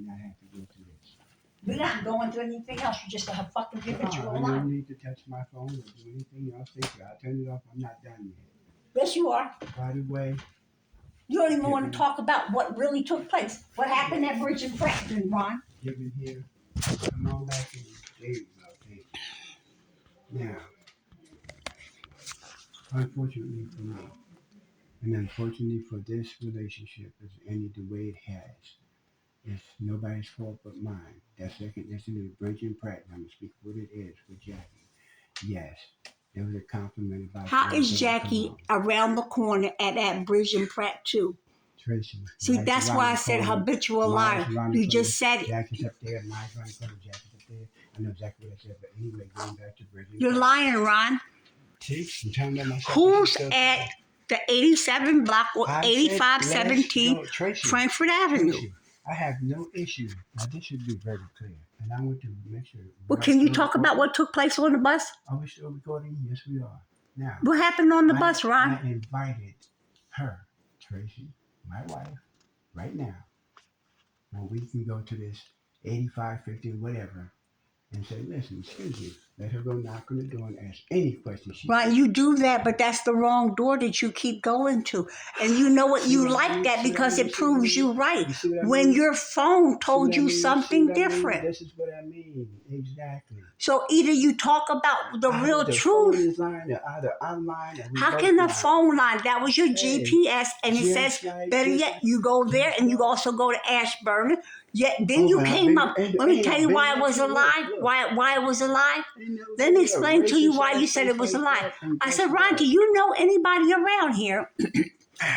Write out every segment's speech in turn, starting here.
and not have to go through this. We're not going through anything else. You just have fucking habitual I lie. don't need to touch my phone or do anything else. Thank you. I'll turn it off. I'm not done yet. Yes, you are. By the way, You don't even want to talk about what really took place. What happened at Bridge and Preston, Ron? you've been here. Come on back in the days, okay? Now, unfortunately for me, and unfortunately for this relationship, is ended the way it has. It's nobody's fault but mine. That second incident of Bridge and Pratt, I'm going to speak what it is for Jackie. Yes, there was a compliment about How is Jackie around the corner at that Bridge and Pratt too? Tracy. See, that's why I said habitual lie. You just said it. Jackie's up there, mine's around the corner, Jackie's up there. I know exactly what I said, but anyway, going back to Bridge and You're Pratt. lying, Ron. See, I'm telling you myself. Who's at the 87 block or 8517 Frankfurt Avenue? Tracy, I have no issue. Now, this should be very clear, and I want to make sure. Well, can you talk about what took place on the bus? Are we still recording? Yes, we are. Now, What happened on the bus, Ron? I invited her, Tracy, my wife, right now, when we can go to this 8550 whatever, and say, listen, excuse me, let her go knock on the door and ask any question she Right, you do that, but that's the wrong door that you keep going to. And you know what? You like that because it proves you right. When your phone told you something different. This is what I mean. Exactly. So either you talk about the real truth. Phone is lying, or either I'm lying, or we How both can a lying. phone line? That was your GPS, and it says, better yet, you go there and you also go to Ashburn. Yet then you came up. Let me tell you why it was a lie. Why it was a lie. Let me explain to you why you said it was a lie. I said, Ron, do you know anybody around here?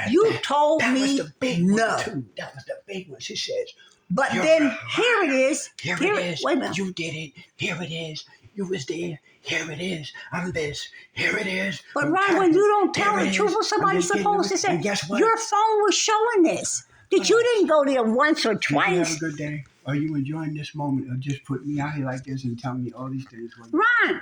You told That me was the big no. one too. That was the big one. She says, But You're then right. here it is. here Here it is. Wait a minute. You did it. Here it is. You was there. Here it is. I'm this. Here it is. But I'm Ron, when Captain. you don't tell There the it truth, is. what somebody's I'm just supposed to getting say? And guess what? Your phone was showing this. That you didn't go there once or Did you have twice. a good day? Are you enjoying this moment of just putting me out here like this and telling me all these things? Ron,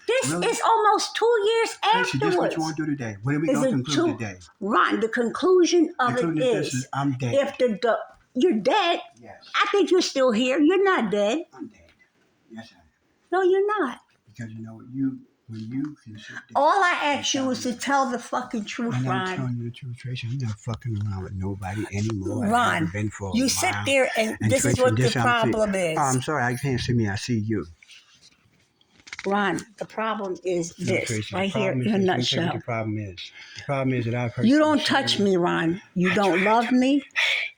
this Really? is almost 2 years Tracy, this is what afterwards. you want to do today. What are we Is going to it conclude too- today? Ron, the conclusion of Concluding it this is, I'm dead. if you're dead, Yes, I think you're still here. You're not dead. I'm dead. Yes, I am. No, you're not. Because you know what when you can sit there. All I ask you is to tell the fucking truth, And I'm Ron. telling you the truth, Tracy. I'm not fucking around with nobody anymore. I Ron, haven't been for a you while. sit there and this is Tracy, what the this I'm problem seeing. is. Oh, I'm sorry. I can't see me. I see you. Ron, the problem is No, this, Tracy, right the here problem in a is this. Let me tell you nutshell. what the problem is. The problem is that I've heard You some don't shit. touch me, Ron. You don't love me.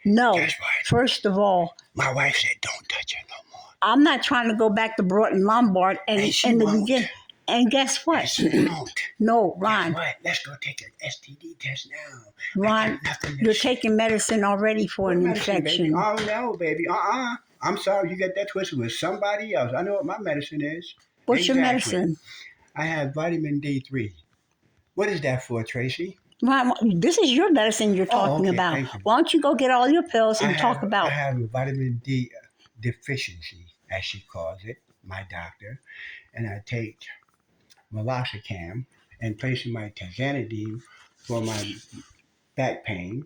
No. Guess what? First of all, My wife said, don't touch her no more. I'm not trying to go back to Broughton Lombard And she in the won't. beginning. And guess what? And she won't. No, Guess Ron. what? Let's go take an STD test now. Ron, you're taking medicine already for an infection. Oh, no, baby. I'm sorry. You got that twisted with somebody else. I know what my medicine is. What's your Exactly. medicine? I have vitamin D3. What is that for, Tracy? Ron, this is your medicine you're talking okay, about. thank you. Why don't you go get all your pills and talk I about? have a vitamin D deficiency, as she calls it, my doctor. And I take meloxicam and placing my tazanidine for my back pain.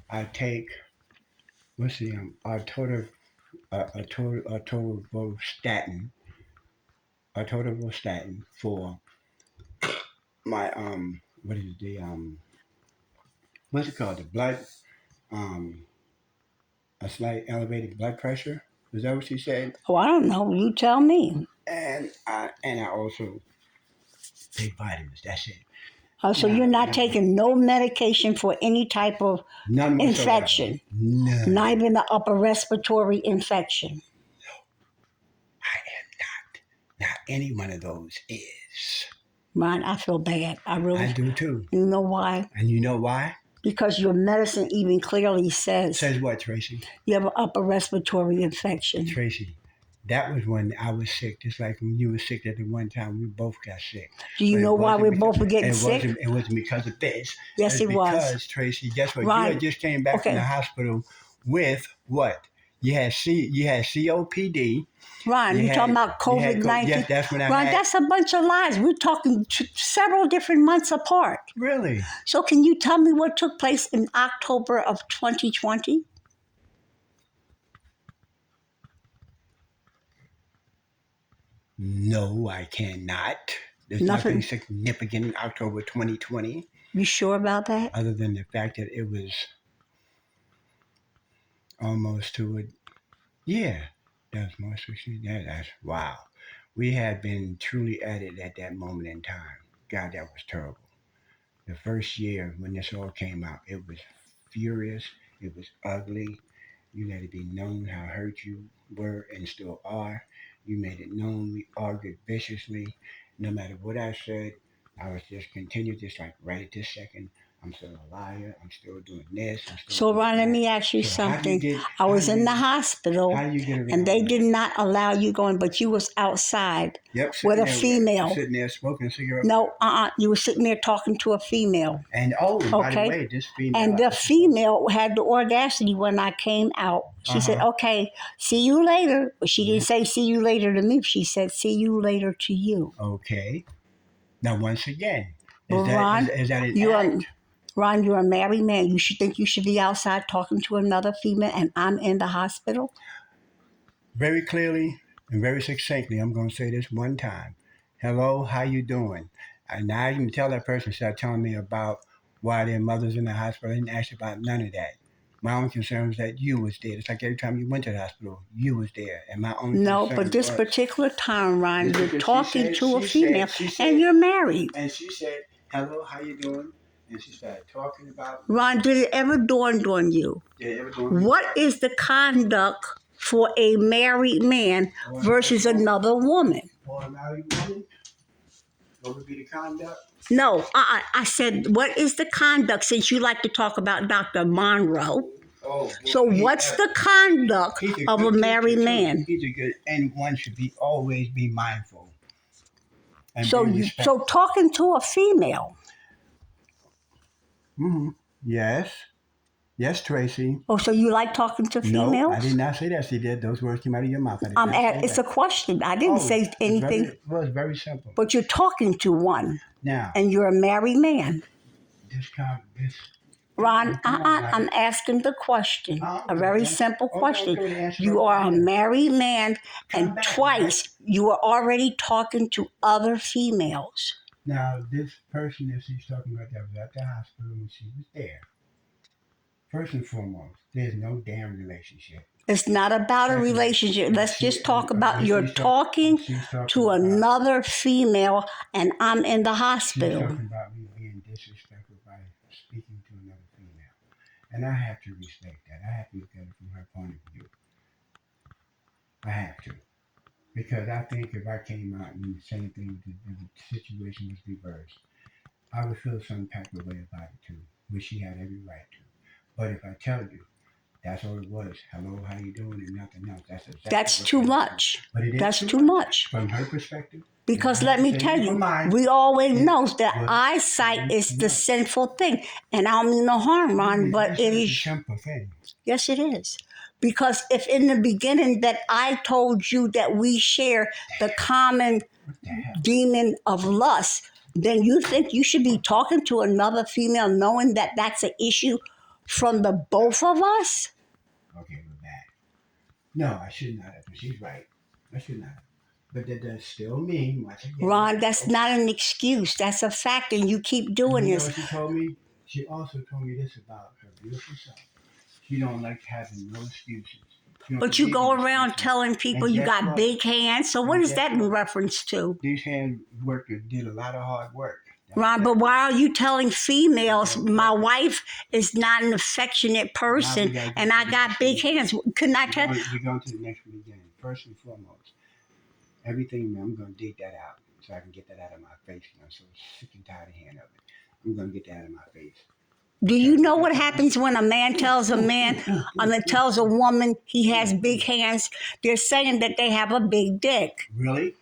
I take, what's the atorvastatin for my what is the what's it called, the blood a slight elevated blood pressure. Is that what she said? Oh, I don't know. You tell me. And I also take vitamins. That's it. Oh, so you're not taking no medication for any type of None whatsoever. infection? None. Not even an upper respiratory infection? I am not. Not any one of those is. Ron, I feel bad. I I do too. You know why? And you know why? Because your medicine even clearly says Says what, Tracy? you have an upper respiratory infection. Tracy, that was when I was sick, just like when you were sick at the one time. We both got sick. Do you know why we both were getting sick? It wasn't because of this. Yes, it was. Because, Tracy, guess what? Ron, you had just came back from the hospital with what? You had COPD. Ron, you're talking about COVID-19? Yes, that's when I Ron, had. that's a bunch of lies. We're talking several different months apart. Really? So can you tell me what took place in October of 2020? No, I cannot. There's nothing significant in October 2020. You sure about that? Other than the fact that it was almost to it. Yeah, that's more succeed. That's wow. We had been truly at it at that moment in time. God, that was terrible. The first year when this all came out, it was furious. It was ugly. You let it be known how hurt you were and still are. You made it known. We argued viciously. No matter what I said, I was just continued, just like right at this second. I'm still a liar. I'm still doing this. I'm still So, doing Ron, let that. me ask you So how something. do you get? I How was do in you the get? hospital, How do you get around and they that? did not allow you going, but you was outside Yep, with sitting a there, female. sitting there smoking a cigarette. No, you were sitting there talking to a female. And by the Okay? way, this female. And the female had the audacity when I came out. She said, okay, see you later. But she didn't say see you later to me. She said see you later to you. Okay. Now, once again, But is that an act? Ron, you're a married man. You should think you should be outside talking to another female, and I'm in the hospital. Very clearly and very succinctly, I'm going to say this one time. Hello, how you doing? And now you can tell that person start telling me about why their mother's in the hospital. I didn't ask you about none of that. My only concern was that you was there. It's like every time you went to the hospital, you was there. And my only No, concern but this was, particular time, Ron, you're because talking to a female, she said, and you're married. and she said, hello, how you doing? And she started talking about Ron, did it ever dawn on you? What is the conduct for a married man versus another woman? For a married woman? What would be the conduct? No, I said, what is the conduct, since you like to talk about Dr. Monroe? Oh, So what's the conduct of a married man? He's a good, and one should always be mindful. And So talking to a female. Mm-hmm. Yes. Yes, Tracy. Oh, so you like talking to females? No, I did not say that. She did. Those words came out of your mouth. It's a question. I didn't say anything. It's very simple. But you're talking to one. Now. And you're a married man. This Ron, I'm asking the question. A very simple question. You are a married man, and twice you are already talking to other females. Now, this person that she's talking about that was at the hospital when she was there. First and foremost, there's no damn relationship. It's not about a relationship. Let's just talk about you're talking to another female, and I'm in the hospital. She's talking about me being disrespectful by speaking to another female. And I have to respect that. I have to look at it from her point of view. I have to. Because I think if I came out and the same thing, the situation was reversed, I would feel some type of way about it too, which she had every right to. But if I tell you, that's all it was. Hello, how you doing, and nothing else. That's too much. But it is that's too much. From her perspective. Because let me tell you, we always know that eyesight is the sinful thing. And I don't mean no harm, Ron, but it is. A simple thing. Yes, it is. Because if in the beginning that I told you that we share the common demon of lust, then you think you should be talking to another female knowing that that's an issue from the both of us? Okay, we're back. No, I should not have. She's right. I should not have. But that does still mean, once again, Ron, that's not an excuse. That's a fact, and you keep doing this. You know what she told me? She also told me this about her beautiful self. She don't like having no excuses. But you go around telling people you got big hands. So what is that in reference to? These hand workers did a lot of hard work. Ron, but why are you telling females my wife is not an affectionate person and I got big hands? Couldn't I tell? We're going to the next one again. First and foremost, everything, I'm going to dig that out so I can get that out of my face. I'm so sick and tired of hearing of it. I'm going to get that out of my face. Do you know what happens when a man tells tells a woman he has big hands? They're saying that they have a big dick. Really?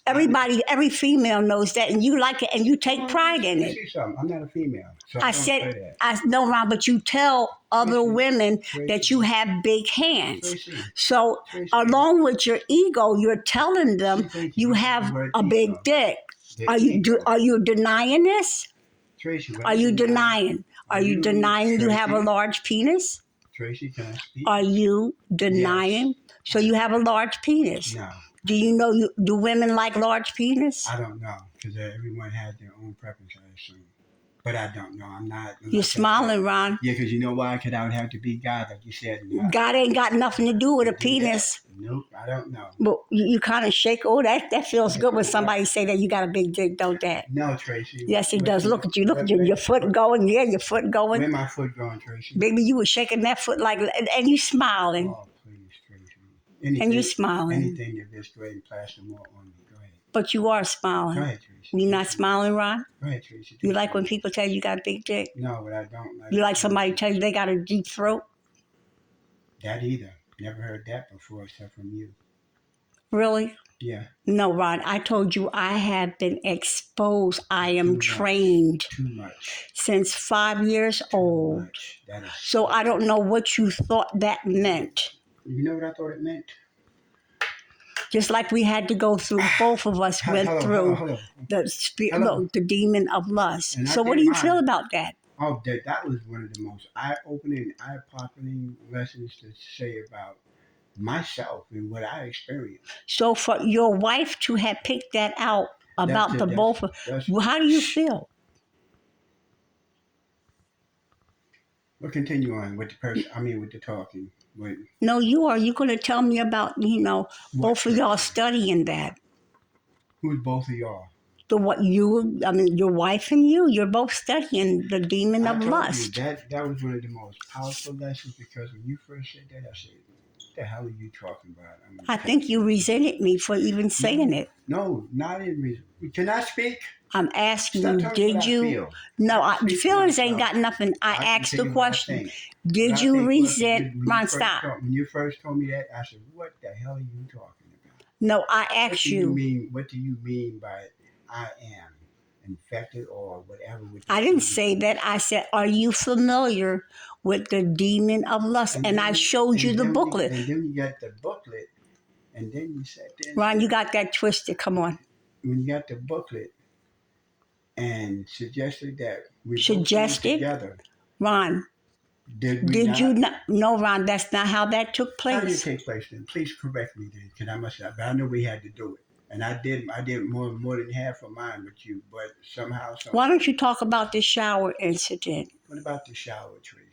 Every female knows that, and you like it, and you take pride in it. I'm not a female. So I know, Ron, but you tell other women that you have big hands. So along with your ego, you're telling them you have a big dick. Are you denying this? Tracy, are you denying? Are you denying you have a large penis? Tracy, can I speak? Are you denying? Yes. So you have a large penis? No. Do you know, do women like large penis? I don't know, because everyone has their own preference, I assume. But I don't know. I'm not. You're smiling, Ron. Yeah, because you know why? Because I would have to be God, like you said. God ain't got nothing to do with a Do penis. that? Nope, I don't know. But you kind of shake. Oh, that feels good when somebody say that you got a big dick, don't that? No, Tracy. Yes, it does. Look at you. Look at your foot going. Yeah, your foot going. Where my foot going, Tracy? Baby, you were shaking that foot like, and you smiling. Oh, please, Tracy. And you smiling. Anything that just go ahead and plaster more on me. Go ahead. But you are smiling. Go ahead, Tracy. You not smiling, Ron? Go ahead, Tracy. You like when people tell you got a big dick? No, but I don't like. You like somebody tell you they got a deep throat? That either. Never heard that before, except from you. Really? Yeah. No, Ron. I told you I have been exposed. I am trained. Too much. Since 5 years old. Much. That is so I don't know what you thought that meant. You know what I thought it meant? Just like we had to go through, both of us went through the demon of lust. So what do you feel about that? Oh, that was one of the most eye-opening, eye-popping lessons to say about myself and what I experienced. So for your wife to have picked that out about the both of how do you feel? We'll continue on with the person. With the talking. Wait. No, you are. You're going to tell me about, both of y'all studying that. Who's both of y'all? Your wife and you. You're both studying the demon of lust. That was one of the most powerful lessons, because when you first said that, I said, what the hell are you talking about? I think you resented me for even saying it. No, not in reason. Can I speak? I'm asking you, did you? No, feelings ain't got nothing. I asked the question. Did you resent? Ron, stop. When you first told me that, I said, what the hell are you talking about? No, I asked you. What do you mean by I am infected or whatever? I didn't say that. I said, are you familiar with the demon of lust? And I showed you the booklet. And then you got the booklet. And then you said, Ron, you got that twisted. Come on. When you got the booklet and suggested that we both together. Ron, did you not? No, Ron, that's not how that took place. How did it take place then? Please correct me then, because I must have. But I know we had to do it. And I did more than half of mine with you, but somehow. Why don't you talk about the shower incident? What about the shower, Tracy?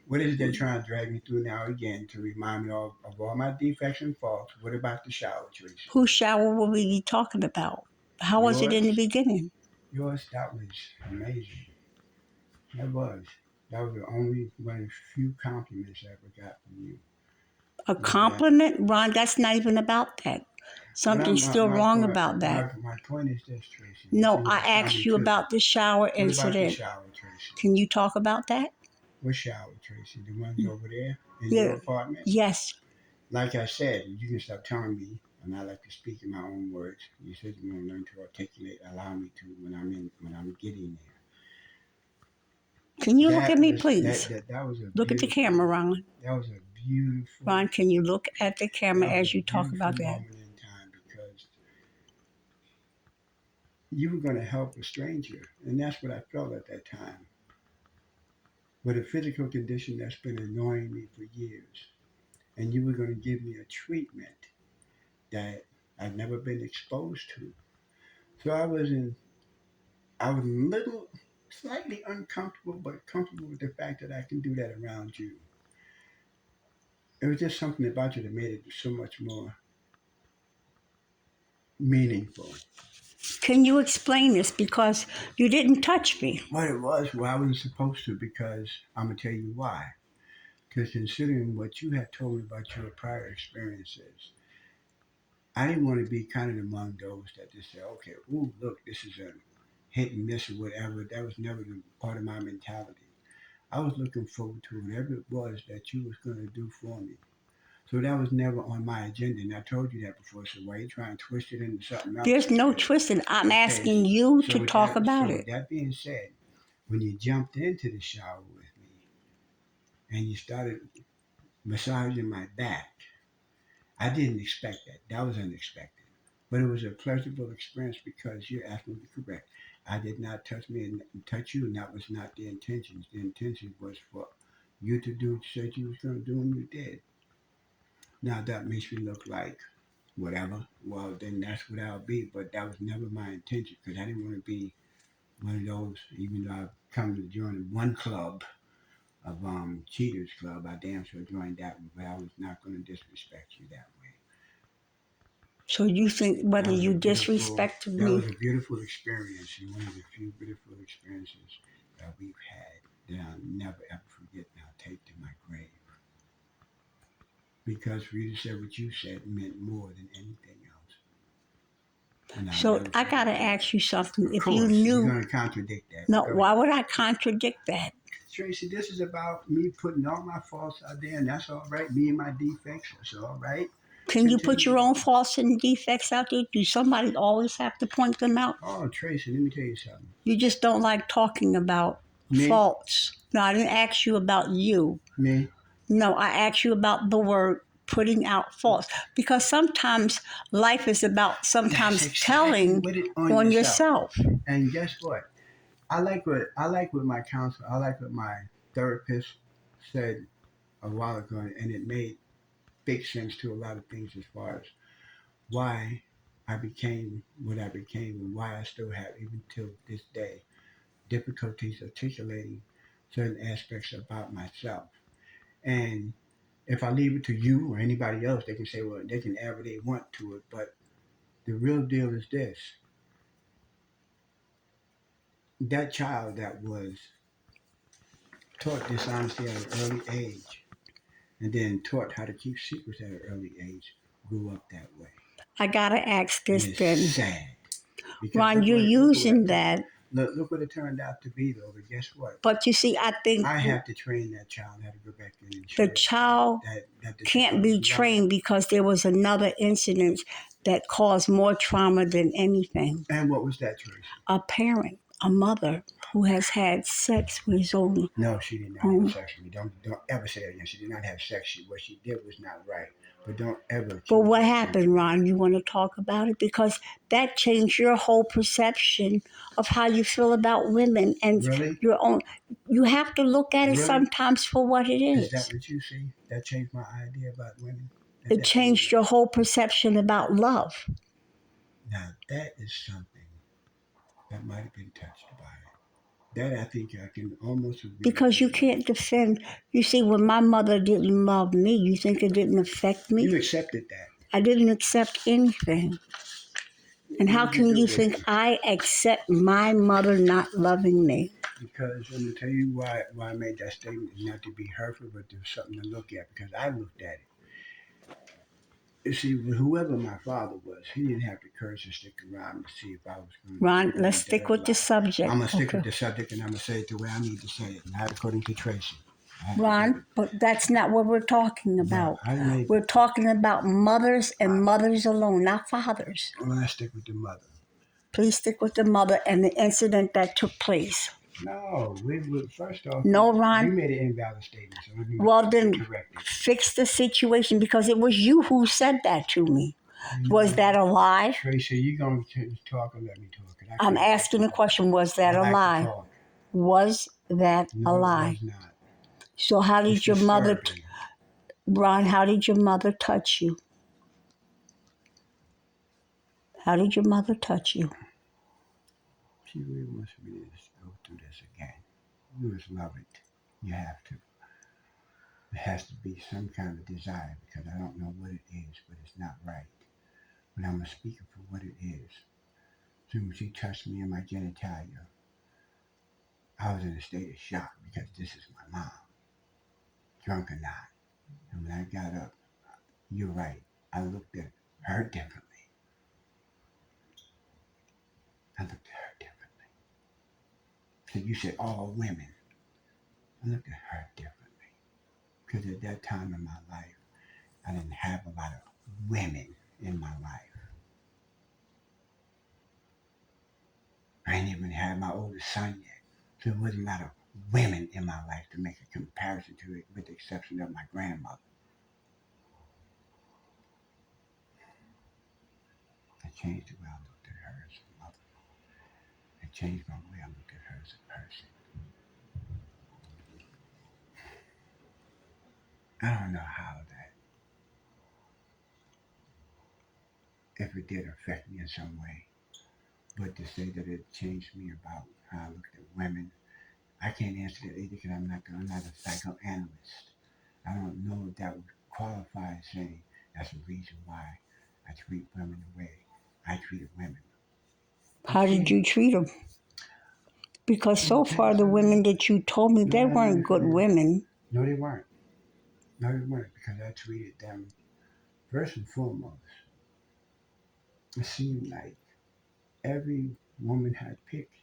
What is it they're trying to drag me through now again to remind me of all my defects and faults? What about the shower, Tracy? Whose shower will we be talking about? How was it in the beginning? Yours, that was amazing. That was the only one of the few compliments I ever got from you. A compliment? Ron, that's not even about that. Something's still wrong about that. My point is this, Tracy. No, I asked you about the shower incident. What about the shower, Tracy? Can you talk about that? What shower, Tracy? The one over there in your apartment? Yes. Like I said, you can stop telling me, and I like to speak in my own words. You said you want to learn to articulate, allow me to when I'm getting there. Can you look at me, please? That was look at the camera, Ron. That was a beautiful. Ron, can you look at the camera as you talk about that? Moment in time, because you were going to help a stranger, and that's what I felt at that time. With a physical condition that's been annoying me for years, and you were going to give me a treatment that I'd never been exposed to. So I was a little, slightly uncomfortable, but comfortable with the fact that I can do that around you. It was just something about you that made it so much more meaningful. Can you explain this? Because you didn't touch me. What it was, I wasn't supposed to, because I'm going to tell you why. Because considering what you had told me about your prior experiences, I didn't want to be kind of among those that just say, okay, ooh, look, this is a hit and miss or whatever. That was never part of my mentality. I was looking forward to whatever it was that you was going to do for me. So that was never on my agenda, and I told you that before. So why are you trying to twist it into something else? There's no twisting. I'm asking you to talk about it. That being said, when you jumped into the shower with me and you started massaging my back, I didn't expect that. That was unexpected. But it was a pleasurable experience, because you're asking me to be correct. I did not touch me and touch you, and that was not the intention. The intention was for you to do what you said you was going to do, and you did. Now that makes me look like whatever. Well, then that's what I'll be. But that was never my intention because I didn't want to be one of those. Even though I've come to join one club of Cheaters Club, I damn sure joined that one. But I was not going to disrespect you that way. So you think whether you disrespected That me? was a beautiful experience and one of the few beautiful experiences that we've had that I'll never ever forget and I'll take to my grave. Because for you to say what you said meant more than anything else. So I gotta ask you something. Of if course, you knew, you're going to contradict that. no, Go why ahead. would I contradict that? Tracy, this is about me putting all my faults out there, and that's all right. Me and my defects, that's all right. Can you put your own faults and defects out there? Do somebody always have to point them out? Oh, Tracy, let me tell you something. You just don't like talking about Me? faults. No, I didn't ask you about you. Me? No, I asked you about the word putting out faults. Because sometimes life is about sometimes telling on yourself. And guess what? I like what my counselor, I like what my therapist said a while ago, and it made big sense to a lot of things as far as why I became what I became and why I still have, even till this day, difficulties articulating certain aspects about myself. And if I leave it to you or anybody else, they can say, well, they can add what they want to it. But the real deal is this: that child that was taught dishonesty at an early age and then taught how to keep secrets at an early age grew up that way. I gotta ask this And it's then. sad. Ron, you're using that. Look what it turned out to be, though. But guess what? But you see, I think I have to train that child how to go back in and the child can't be trained because there was another incident that caused more trauma than anything. And what was that, Tracy? A parent, a mother who has had sex with his own. No, she did not have sex with me. Don't ever say that again. She did not have sex. What she did was not right. But don't ever. But what happened, Ron? You want to talk about it? Because that changed your whole perception of how you feel about women and really? Your own. You have to look at it Really? Sometimes for what it is. Is that what you see? That changed my idea about women? It changed your whole perception about love. Now, that is something that might have been touched by it. That I think I can almost agree. Because you can't defend. You see, when my mother didn't love me, you think it didn't affect me? You accepted that. I didn't accept anything. And how can you think I accept my mother not loving me? Because I'm going to tell you why I made that statement, not to be hurtful, but there's something to look at, because I looked at it. You see, whoever my father was, he didn't have the courage to stick around to see if I was going to. Ron, let's stick with the subject. I'm going to stick with the subject, and I'm going to say it the way I need to say it, not according to Tracy. Ron, but that's not what we're talking about. We're talking about mothers and mothers alone, not fathers. I'm going to stick with the mother. Please stick with the mother and the incident that took place. No, first off, no, Ron. You made an invalid statement. So let me well, then fix the situation, because it was you who said that to me. Was that a lie? Tracy, you going to talk or let me talk? I'm asking the question, was that a lie? Was that a lie? It was not. So how did your mother, Ron, how did your mother touch you? How did your mother touch you? She really wants me to go through this again. You just love it. You have to. It has to be some kind of desire, because I don't know what it is, but it's not right. But I'm going to speak it for what it is. As soon as she touched me in my genitalia, I was in a state of shock, because this is my mom, drunk or not. And when I got up, you're right, I looked at her differently. I looked at her differently. So you said all women. I looked at her differently. Because at that time in my life, I didn't have a lot of women in my life. I didn't even have my oldest son yet. So there wasn't a lot of women in my life to make a comparison to it, with the exception of my grandmother. I changed the way I looked at her as a mother. I changed my way I looked at her as a person. I don't know how that if it did affect me in some way. But to say that it changed me about how I looked at women, I can't answer that either because I'm not a psychoanalyst. I don't know if that would qualify as saying that's the reason why I treat women the way I treated women. How did you treat them? Because so far the women that you told me, they weren't good women. No, they weren't. No, they weren't because I treated them first and foremost. It seemed like every woman had picked,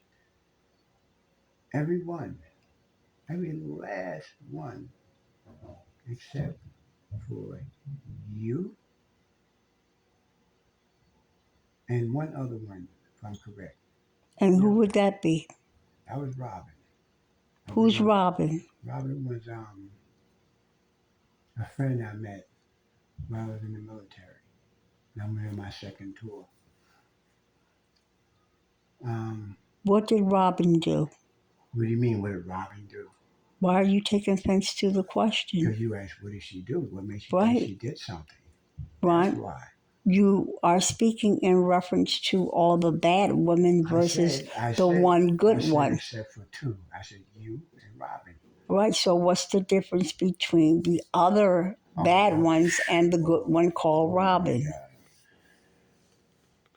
every one, every last one, except for you and one other one, if I'm correct. And Yeah, who would that be? that was Robin. Who's Robin? Robin was a friend I met while I was in the military. And I'm in my second tour. What did Robin do? What do you mean? What did Robin do? Why are you taking offense to the question? Because you asked, what did she do? What makes you think Right. she did something? Right. That's why. You are speaking in reference to all the bad women versus the one good one. Except for two. I said you and Robin. Right, so what's the difference between the other bad ones and the good one called Robin?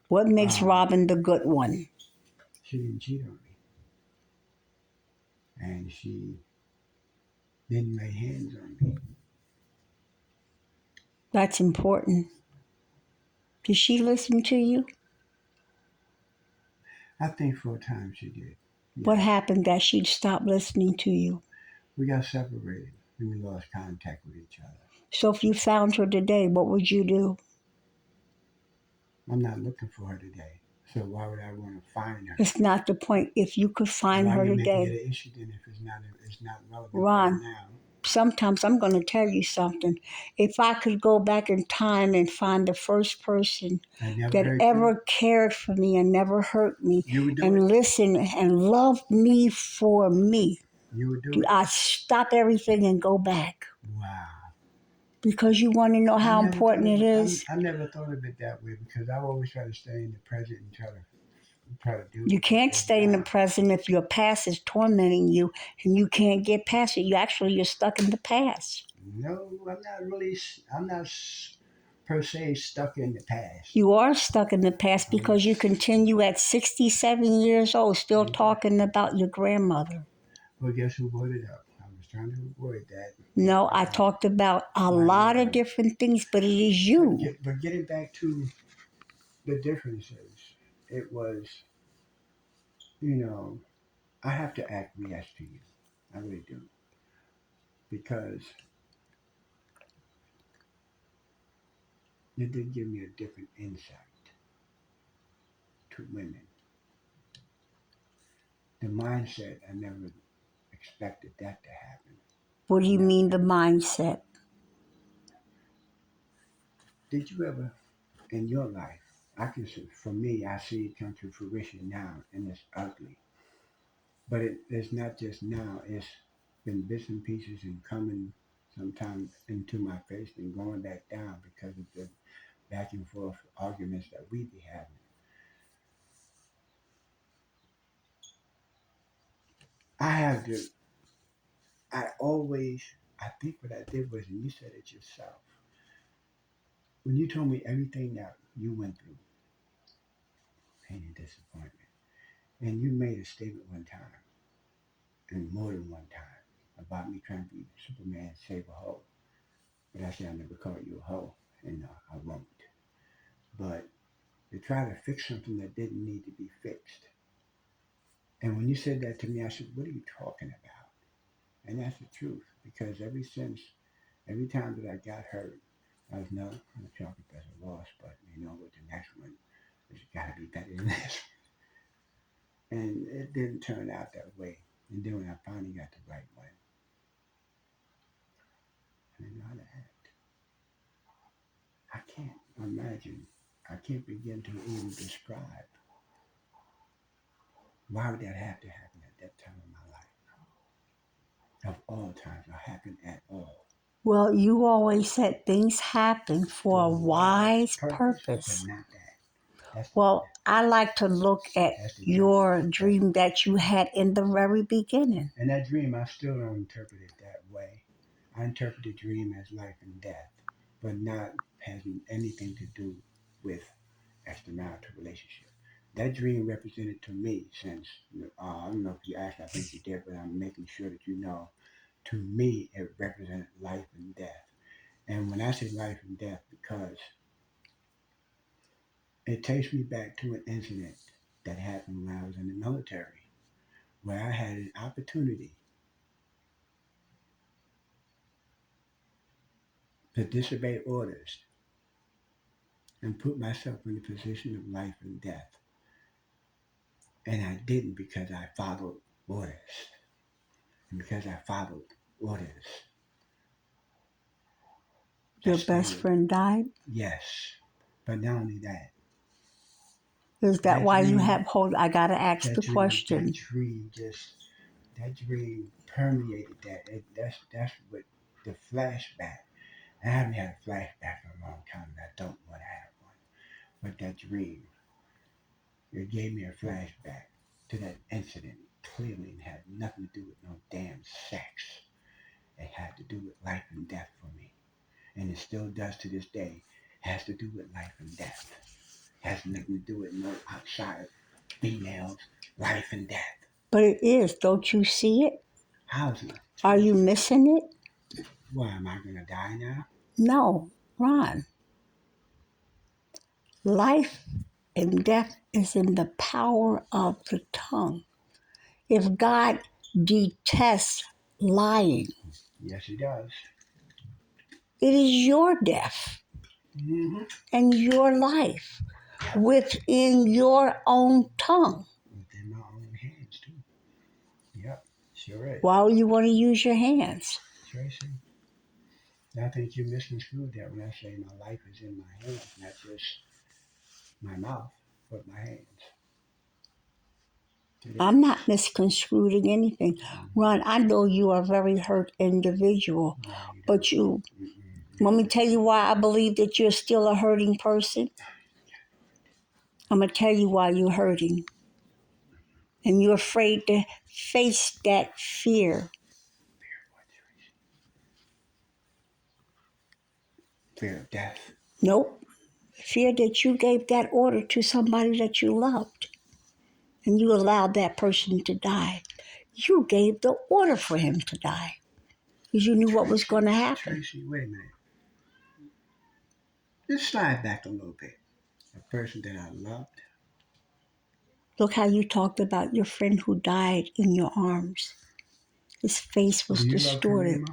What makes Robin the good one? She didn't cheat on me. And she didn't lay hands on me. That's important. Did she listen to you? I think for a time she did. Yeah. What happened that she'd stop listening to you? We got separated and we lost contact with each other. So if you found her today, what would you do? I'm not looking for her today. So why would I want to find her? It's not the point. If you could find her today. Why are you making it an issue then if it's not relevant Ron, right now? Sometimes I'm going to tell you something. If I could go back in time and find the first person that ever cared for me and never hurt me and listened and loved me for me, you would do it? I'd stop everything and go back. Wow. Because you want to know how important it is? I never thought of it that way because I've always tried to stay in the present and try to do. You can't stay in the present if your past is tormenting you and you can't get past it. You're stuck in the past. No, I'm not per se stuck in the past. You are stuck in the past because you continue at 67 years old still talking about your grandmother. Well, guess who brought it up? I was trying to avoid that. No, I talked about a lot of different things, but it is you. But getting back to the differences, it was, I have to acquiesce to you. I really do. Because it did give me a different insight to women. The mindset, I never expected that to happen. What do you mean the mindset? Did you ever, in your life, for me, I see it come to fruition now, and it's ugly. But it's not just now, it's been bits and pieces and coming sometimes into my face and going back down because of the back and forth arguments that we be having. I think what I did was, and you said it yourself, when you told me everything that you went through, pain and disappointment, and you made a statement one time, and more than one time, about me trying to be Superman, save a hoe. But I said I never called you a hoe, and I won't. But to try to fix something that didn't need to be fixed. And when you said that to me, I said, what are you talking about? And that's the truth, because every time that I got hurt, I was, no, I'm not talking about a loss, but with the next one, it's got to be better than this. And it didn't turn out that way. And then when I finally got the right one, I didn't know how to act. I can't imagine. I can't begin to even describe why would that have to happen at that time in my life. Of all times, or happen at all. Well, you always said things happen for a wise purpose. But not that. Well, I like to look at your dream that you had in the very beginning. And that dream, I still don't interpret it that way. I interpret the dream as life and death, but not having anything to do with extramarital relationship. That dream represented to me since, I don't know if you asked, I think you did, but I'm making sure that you know, to me, it represented life and death. And when I say life and death, because it takes me back to an incident that happened when I was in the military, where I had an opportunity to disobey orders and put myself in a position of life and death. And I didn't because I followed orders. And because I followed orders, Your best friend died? Yes. But not only that. Is that why you have hold? I gotta ask the question. That dream permeated that. That's what the flashback. I haven't had a flashback in a long time, and I don't want to have one. But that dream, it gave me a flashback to that incident clearly, and had nothing to do with no damn sex. It had to do with life and death for me. And it still does to this day. Has to do with life and death. Has nothing to do with no outside females, life and death. But it is. Don't you see it? How's it? Are you missing it? Why, am I going to die now? No, Ron. Life and death is in the power of the tongue. If God detests lying, yes, he does. It is your death and your life within your own tongue. Within my own hands, too. Yep, sure is. Why would you want to use your hands? Tracy, I think you misconstrued that when I say my life is in my hands, not just my mouth, but my hands. I'm not misconstruing anything. Ron, I know you are a very hurt individual, but let me tell you why I believe that you're still a hurting person. I'm going to tell you why you're hurting. And you're afraid to face that fear. Fear of death? Nope. Fear that you gave that order to somebody that you loved. And you allowed that person to die. You gave the order for him to die. Because you knew what was going to happen. Tracy, wait a minute. Just slide back a little bit. A person that I loved. Look how you talked about your friend who died in your arms. His face was distorted.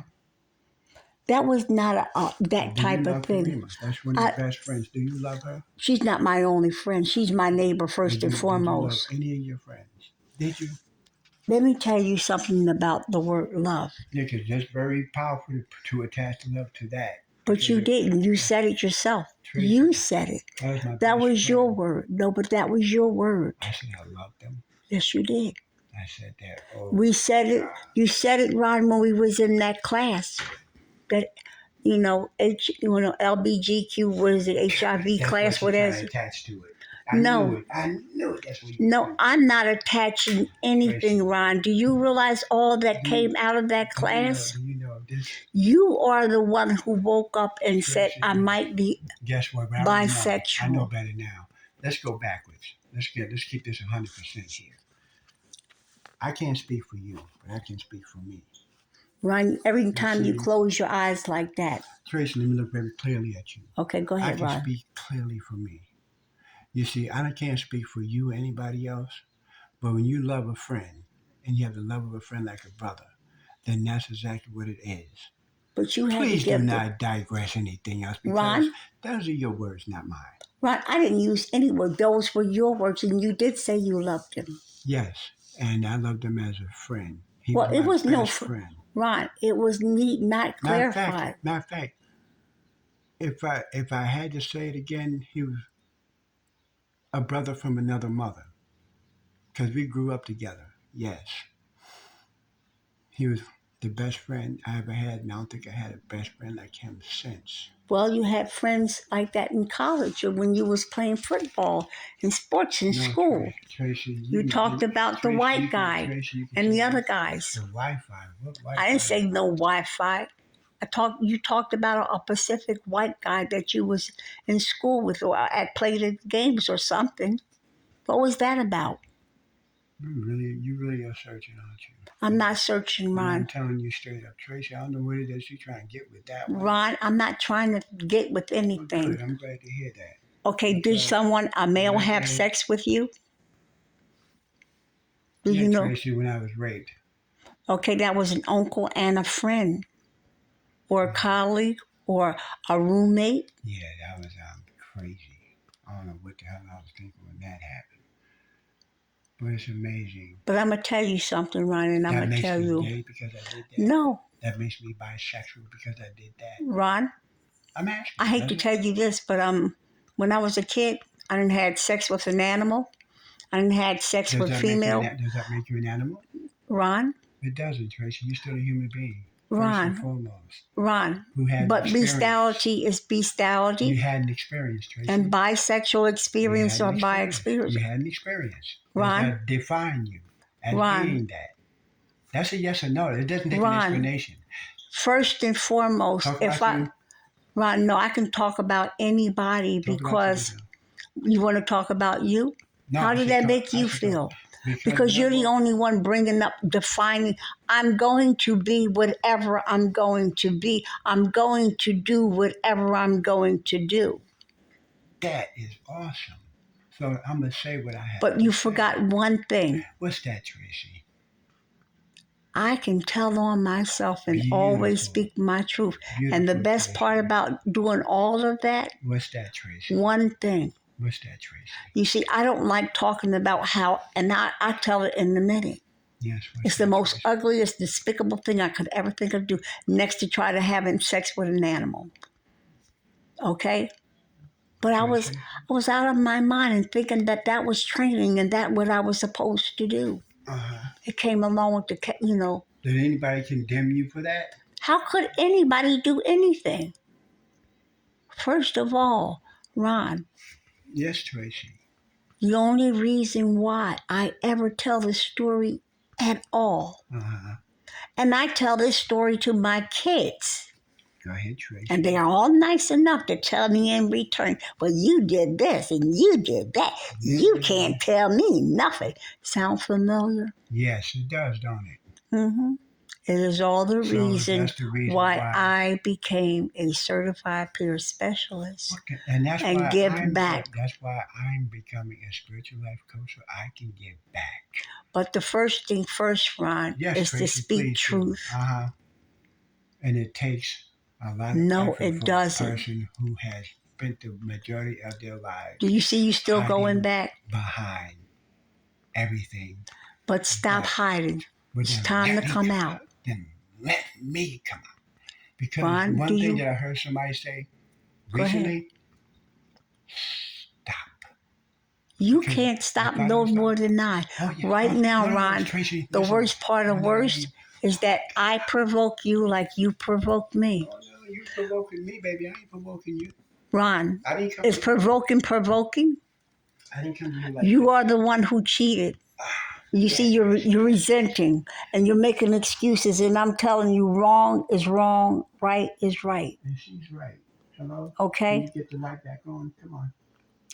That was not that type of thing. Karima? That's one of your best friends. Do you love her? She's not my only friend. She's my neighbor first and foremost. Did you love any of your friends? Did you? Let me tell you something about the word love. Yeah, because that's very powerful to attach love to that. But you didn't. You said it yourself. Tracy, you said it. That was your word. No, but that was your word. I said I loved them. Yes, you did. I said that. Oh, we said it. You said it, Ron, when we was in that class. That, LBGQ, what is it, HIV class, whatever. Attached to it. I knew it. That's what you I'm not attaching anything, Tracy. Ron. Do you realize all that came out of that class? Do you know this? You are the one who woke up and Tracy, said, I might be guess what? bisexual. I know better now. Let's go backwards. Let's keep this 100% here. I can't speak for you, but I can speak for me. Ron, every time you close your eyes like that. Tracy, let me look very clearly at you. Okay, go ahead, Ron. I can speak clearly for me. You see, I can't speak for you or anybody else, but when you love a friend and you have the love of a friend like a brother, then that's exactly what it is. But you had Please to do not digress anything else, because Ron, those are your words, not mine. Ron, I didn't use any word. Those were your words, and you did say you loved him. Yes, and I loved him as a friend. It was no friend. Ron, it was not clarified. Matter of fact, if I had to say it again, he was a brother from another mother, because we grew up together. Yes, he was the best friend I ever had, and I don't think I had a best friend like him since. Well, you had friends like that in college or when you was playing football and sports in school. Tracy, You talked about the white guy and the other guys. The Wi-Fi. What Wi-Fi? I didn't say no Wi-Fi. You talked about a Pacific white guy that you was in school with or played at games or something. What was that about? You really are searching, aren't you? I'm not searching, Ron. I'm telling you straight up, Tracy. I don't know what it is you're trying to get with that one. Ron, I'm not trying to get with anything. Well, good. I'm glad to hear that. Okay, did a male have sex with you? Do you know? Tracy, when I was raped. Okay, that was an uncle and a friend, or a colleague, or a roommate. Yeah, that was crazy. I don't know what the hell I was thinking when that happened. But it's amazing. But I'm gonna tell you something, Ron, and I'm gonna tell you. That makes me gay because I did that. No. That makes me bisexual because I did that. Ron, I'm asking. I hate to tell you this, but when I was a kid, I didn't had sex with an animal. I didn't had sex with female. Does that make you an animal? Ron? It doesn't, Tracy. You're still a human being. Ron. First and foremost. Ron. Who had but bestiality is bestiality. You had an experience, Tracy. And bisexual experience or by experience. You had an experience. Ron. That define you as being that. That's a yes or no. It doesn't take an explanation. First and foremost, Ron, no, I can talk about anybody because you want to talk about you? No, how did that make you feel? Because you're the only one bringing up, defining, I'm going to be whatever I'm going to be. I'm going to do whatever I'm going to do. That is awesome. So I'm going to say what I have. But you forgot one thing. What's that, Tracy? I can tell on myself and always speak my truth. And the best part about doing all of that. What's that, Tracy? One thing. What's that, Tracy? You see, I don't like talking about how, and I'll tell it in a minute. Yes. It's the most ugliest, despicable thing I could ever think of doing, next to try to having sex with an animal. Okay? But I was out of my mind and thinking that was training and that what I was supposed to do. It came along with the, Did anybody condemn you for that? How could anybody do anything? First of all, Ron. Yes, Tracy. The only reason why I ever tell this story at all, and I tell this story to my kids. Go ahead, Tracy. And they are all nice enough to tell me in return, well, you did this and you did that. You can't tell me nothing. Sound familiar? Yes, it does, don't it? Mm-hmm. It is all the reason why I became a certified peer specialist. Okay. And that's why give back. That's why I'm becoming a spiritual life coach so I can give back. But the first thing first, Ron, is Tracy, to speak truth. And it takes a lot of effort for a person who has spent the majority of their lives. Do you see you still going back? Behind everything. But stop hiding. It's time to come out. Then let me come out. Because Ron, one thing that I heard somebody say recently, stop. You can't stop no more than I. Right now, Ron, Tracy, the worst part of worst is that I provoke you like you provoke me. Oh, no, you're provoking me, baby. I ain't provoking you. Ron, is provoking? I didn't come to you like you are the one who cheated. You see, you're resenting and you're making excuses, and I'm telling you, wrong is wrong, right is right. And she's right. Hello? Okay? Can you get the light back on? Come on.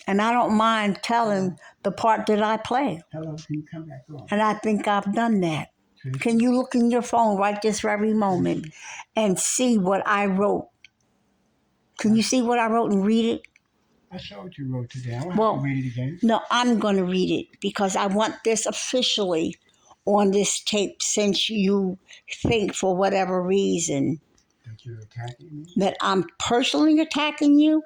And I don't mind telling the part that I play. Hello, can you come back on? And I think I've done that. Tracy? Can you look in your phone right this very moment and see what I wrote? Can you see what I wrote and read it? I saw what you wrote today. I want to read it again. No, I'm going to read it because I want this officially on this tape since you think for whatever reason that you're attacking me? That I'm personally attacking you.